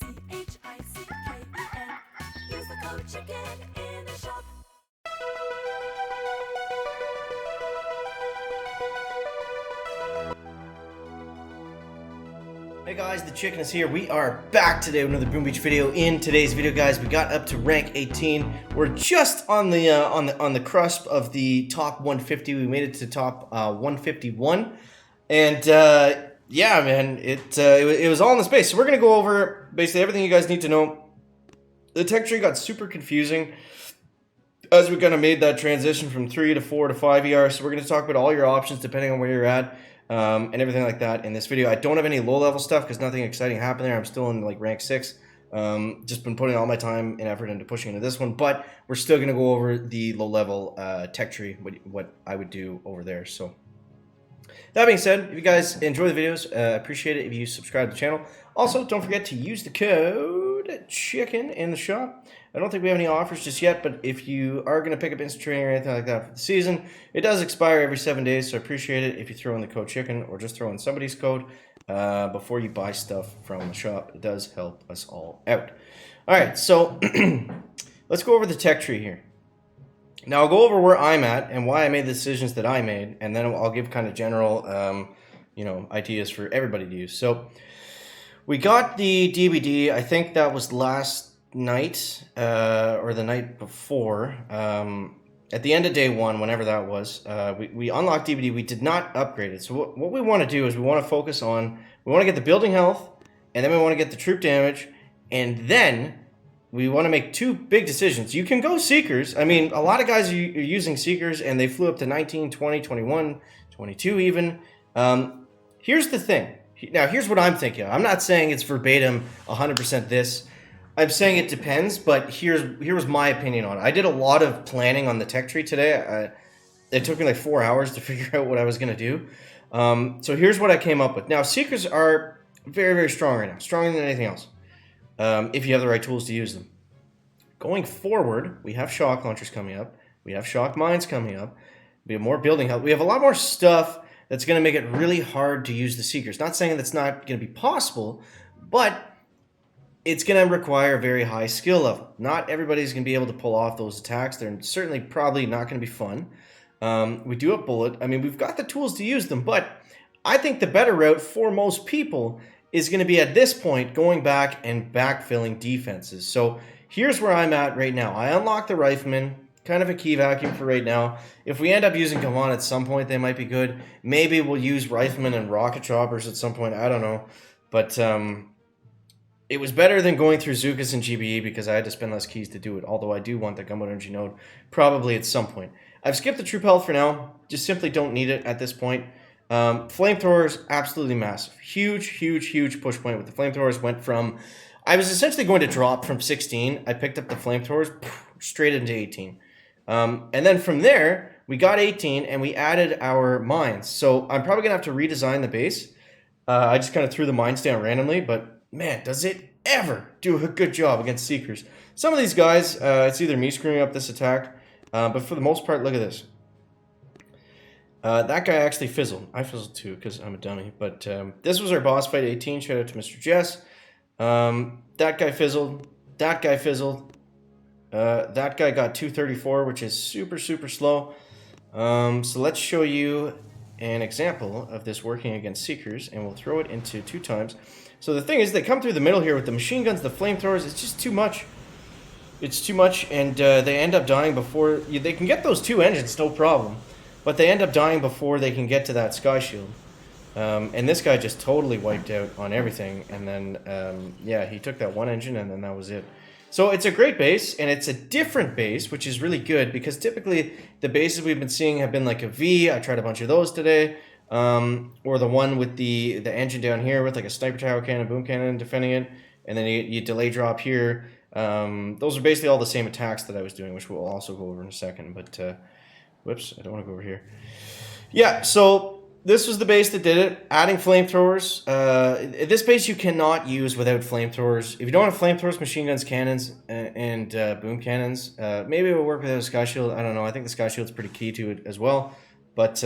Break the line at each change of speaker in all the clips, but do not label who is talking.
Use the code CHICKEN in the shop.
Hey guys, the Chicken is here. We are back today with another Boom Beach video. In today's video, guys, we got up to rank 18. We're just on the cusp of the top 150. We made it to top 151, and yeah, man, it was all in the space. So we're gonna go over basically everything you guys need to know. The tech tree got super confusing as we kind of made that transition from 3 to 4 to 5 ER. So we're gonna talk about all your options depending on where you're at. And everything like that in this video. I don't have any low-level stuff because nothing exciting happened there. I'm still in like rank 6. Just been putting all my time and effort into pushing into this one, but we're still going to go over the low-level tech tree, what I would do over there. So that being said, if you guys enjoy the videos, appreciate it if you subscribe to the channel. Also, don't forget to use the code CHICKEN in the shop. I don't think we have any offers just yet, but if you are going to pick up instant training or anything like that for the season, it does expire every 7 days, so I appreciate it if you throw in the code CHICKEN or just throw in somebody's code before you buy stuff from the shop. It does help us all out. All right, so let's go over the tech tree here. Now, I'll go over where I'm at and why I made the decisions that I made, and then I'll give kind of general ideas for everybody to use. So we got the DVD, I think that was last night or the night before, at the end of day 1, whenever that was. We unlocked DVD. We did not upgrade it. So what we want to do is we want to focus on, we want to get the building health, and then we want to get the troop damage, and then we want to make 2 big decisions. You can go Seekers. I mean, a lot of guys are using Seekers, and they flew up to 19, 20, 21, 22 even. Here's the thing. Now, here's what I'm thinking. I'm not saying it's verbatim 100% this. I'm saying it depends, but here's my opinion on it. I did a lot of planning on the tech tree today. It took me like 4 hours to figure out what I was going to do. So here's what I came up with. Now, Seekers are very, very strong right now. Stronger than anything else. If you have the right tools to use them. Going forward, we have shock launchers coming up. We have shock mines coming up. We have more building health. We have a lot more stuff that's going to make it really hard to use the Seekers. Not saying that's not going to be possible, but it's going to require a very high skill level. Not everybody's going to be able to pull off those attacks. They're certainly probably not going to be fun. We do have bullet. I mean, we've got the tools to use them, but I think the better route for most people is going to be at this point going back and backfilling defenses. So here's where I'm at right now. I unlocked the Rifleman, kind of a key vacuum for right now. If we end up using Kavan at some point, they might be good. Maybe we'll use Rifleman and Rocket Choppers at some point. I don't know. But it was better than going through Zukas and GBE because I had to spend less keys to do it, although I do want the Gunboat Energy node probably at some point. I've skipped the troop health for now. Just simply don't need it at this point. Flamethrowers, absolutely massive. Huge, huge, huge push point with the flamethrowers. Went from, I was essentially going to drop from 16. I picked up the flamethrowers straight into 18. And then from there, we got 18 and we added our mines. So I'm probably going to have to redesign the base. I just kind of threw the mines down randomly, but man, does it ever do a good job against Seekers. Some of these guys, it's either me screwing up this attack, but for the most part, look at this. That guy actually fizzled. I fizzled too because I'm a dummy, but this was our boss fight 18. Shout out to Mr. Jess. That guy fizzled. That guy fizzled. That guy got 234, which is super, super slow. So let's show you an example of this working against Seekers, and we'll throw it into 2 times. So the thing is, they come through the middle here with the machine guns, the flamethrowers. It's just too much. It's too much, and they end up dying before... They can get those 2 engines, no problem. But they end up dying before they can get to that sky shield. And this guy just totally wiped out on everything. And then, yeah, he took that 1 engine, and then that was it. So it's a great base, and it's a different base, which is really good, because typically the bases we've been seeing have been like a V. I tried a bunch of those today. Or the one with the engine down here with like a sniper tower cannon, boom cannon defending it, and then you delay drop here. Those are basically all the same attacks that I was doing, which we'll also go over in a second. But whoops, I don't want to go over here. Yeah, so this was the base that did it. Adding flamethrowers. This base you cannot use without flamethrowers. If you don't have flamethrowers, machine guns, cannons, and boom cannons, maybe it will work without a sky shield. I don't know. I think the sky shield's pretty key to it as well. But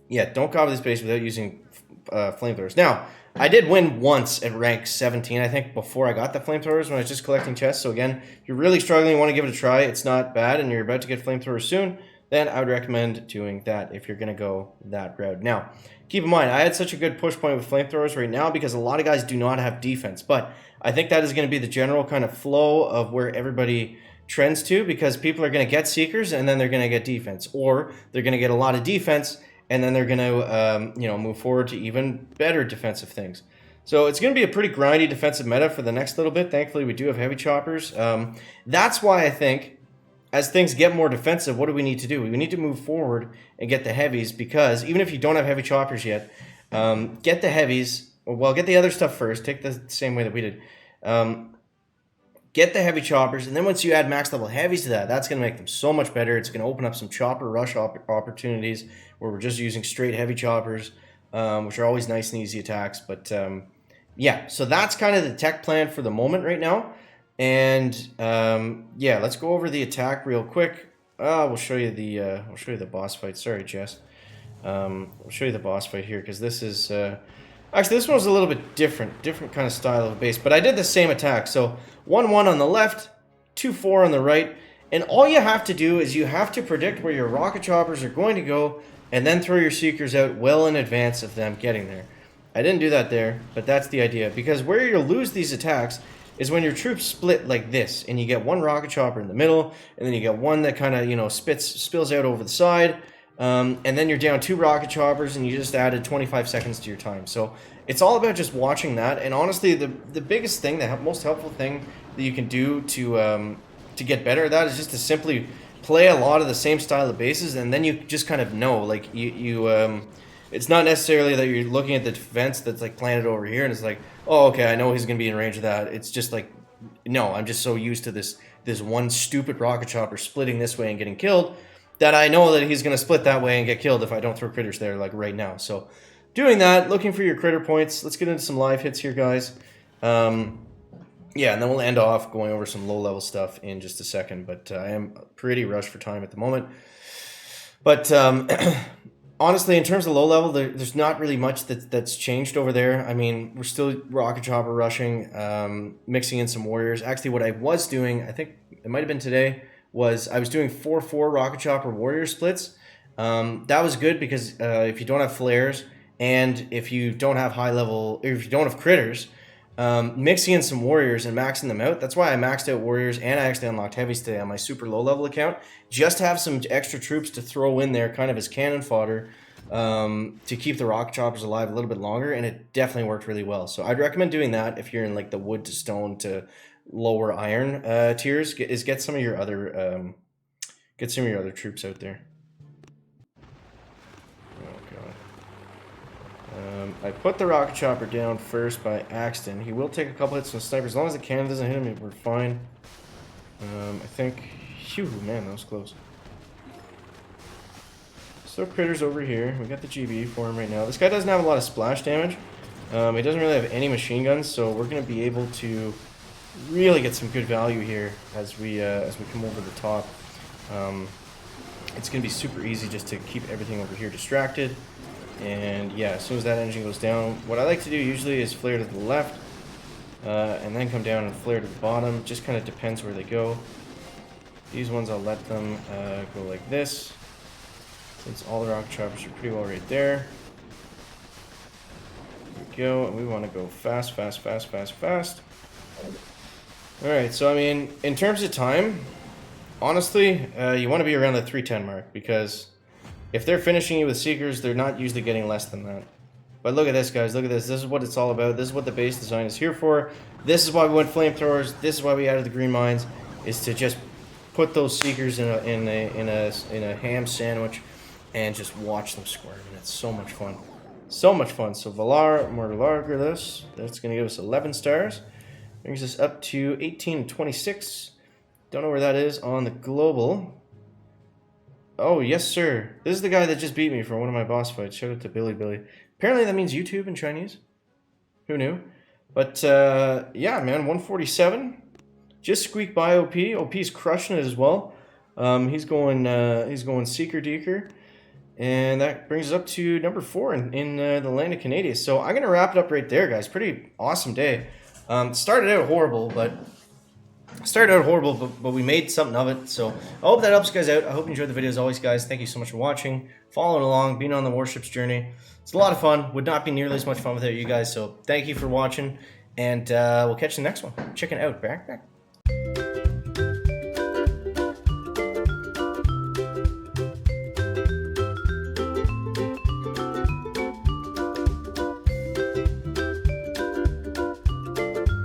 yeah, don't cover this base without using flamethrowers. Now, I did win once at rank 17, I think, before I got the flamethrowers when I was just collecting chests. So again, if you're really struggling, you want to give it a try, it's not bad, and you're about to get flamethrowers soon, then I would recommend doing that if you're going to go that route. Now, keep in mind, I had such a good push point with flamethrowers right now because a lot of guys do not have defense, but I think that is going to be the general kind of flow of where everybody trends to, because people are going to get Seekers and then they're going to get defense, or they're going to get a lot of defense and then they're going to move forward to even better defensive things. So it's going to be a pretty grindy defensive meta for the next little bit. Thankfully, we do have heavy choppers. That's why I think as things get more defensive, what do we need to do? We need to move forward and get the heavies, because even if you don't have heavy choppers yet, get the heavies. Well, get the other stuff first. Take the same way that we did. Get the heavy choppers, and then once you add max level heavies to that, that's going to make them so much better. It's going to open up some chopper rush opportunities where we're just using straight heavy choppers, which are always nice and easy attacks. But yeah, so that's kind of the tech plan for the moment right now. And yeah, let's go over the attack real quick. We'll show you the boss fight. Sorry, Jess. We'll show you the boss fight here, because this is actually, this one was a little bit different kind of style of base, but I did the same attack. So 1-1 on the left, 2-4 on the right, and all you have to do is you have to predict where your rocket choppers are going to go, and then throw your Seekers out well in advance of them getting there. I didn't do that there, but that's the idea, because where you'll lose these attacks is when your troops split like this, and you get one rocket chopper in the middle, and then you get one that kind of, spills out over the side, and then you're down 2 rocket choppers, and you just added 25 seconds to your time. So it's all about just watching that. And honestly, the biggest thing, the most helpful thing that you can do to get better at that is just to simply play a lot of the same style of bases, and then you just kind of know, like it's not necessarily that you're looking at the defense that's like planted over here, and it's like, oh, okay, I know he's gonna be in range of that. It's just like, no, I'm just so used to this one stupid rocket chopper splitting this way and getting killed, that I know that he's going to split that way and get killed if I don't throw critters there, like right now. So doing that, looking for your critter points. Let's get into some live hits here, guys. Yeah, and then we'll end off going over some low-level stuff in just a second. But I am pretty rushed for time at the moment. But honestly, in terms of low-level, there's not really much that's changed over there. I mean, we're still rocket chopper rushing, mixing in some warriors. Actually, what I was doing, I think it might have been today, was I was doing 4-4 rocket chopper warrior splits. That was good because if you don't have flares, and if you don't have high level, or if you don't have critters, mixing in some warriors and maxing them out. That's why I maxed out warriors, and I actually unlocked heavies today on my super low level account, just to have some extra troops to throw in there kind of as cannon fodder, to keep the rocket choppers alive a little bit longer, and it definitely worked really well. So I'd recommend doing that if you're in like the wood to stone to lower iron tiers. Get some of your other troops out there. Oh god. I put the rocket chopper down first by accident. He will take a couple hits from sniper. As long as the cannon doesn't hit him, we're fine. I think. Phew, man, that was close. So critters over here. We got the GB for him right now. This guy doesn't have a lot of splash damage. He doesn't really have any machine guns, so we're going to be able to really get some good value here as we come over the top. It's going to be super easy just to keep everything over here distracted. And yeah, as soon as that engine goes down, what I like to do usually is flare to the left, and then come down and flare to the bottom. Just kind of depends where they go. These ones I'll let them go like this, since all the rocket choppers are pretty well right there. There we go, and we want to go fast, fast, fast, fast, fast. Alright, so I mean, in terms of time, honestly, you want to be around the 310 mark, because if they're finishing you with Seekers, they're not usually getting less than that. But look at this, guys. Look at this. This is what it's all about. This is what the base design is here for. This is why we went flamethrowers. This is why we added the green mines, is to just put those Seekers in a ham sandwich and just watch them squirm. And it's so much fun. So much fun. So Valar, Mortalar, that's going to give us 11 stars. Brings us up to 1826. Don't know where that is on the global. Oh, yes, sir. This is the guy that just beat me for one of my boss fights. Shout out to Billy. Apparently that means YouTube in Chinese. Who knew? But, yeah, man, 147. Just squeaked by OP. OP's crushing it as well. He's going Seeker Deeker. And that brings us up to number 4 in the land of Canada. So I'm going to wrap it up right there, guys. Pretty awesome day. Started out horrible, but we made something of it. So I hope that helps you guys out. I hope you enjoyed the video as always, guys. Thank you so much for watching, following along, being on the Warships journey. It's a lot of fun. Would not be nearly as much fun without you guys. So thank you for watching, and we'll catch you in the next one. Check it out. Back.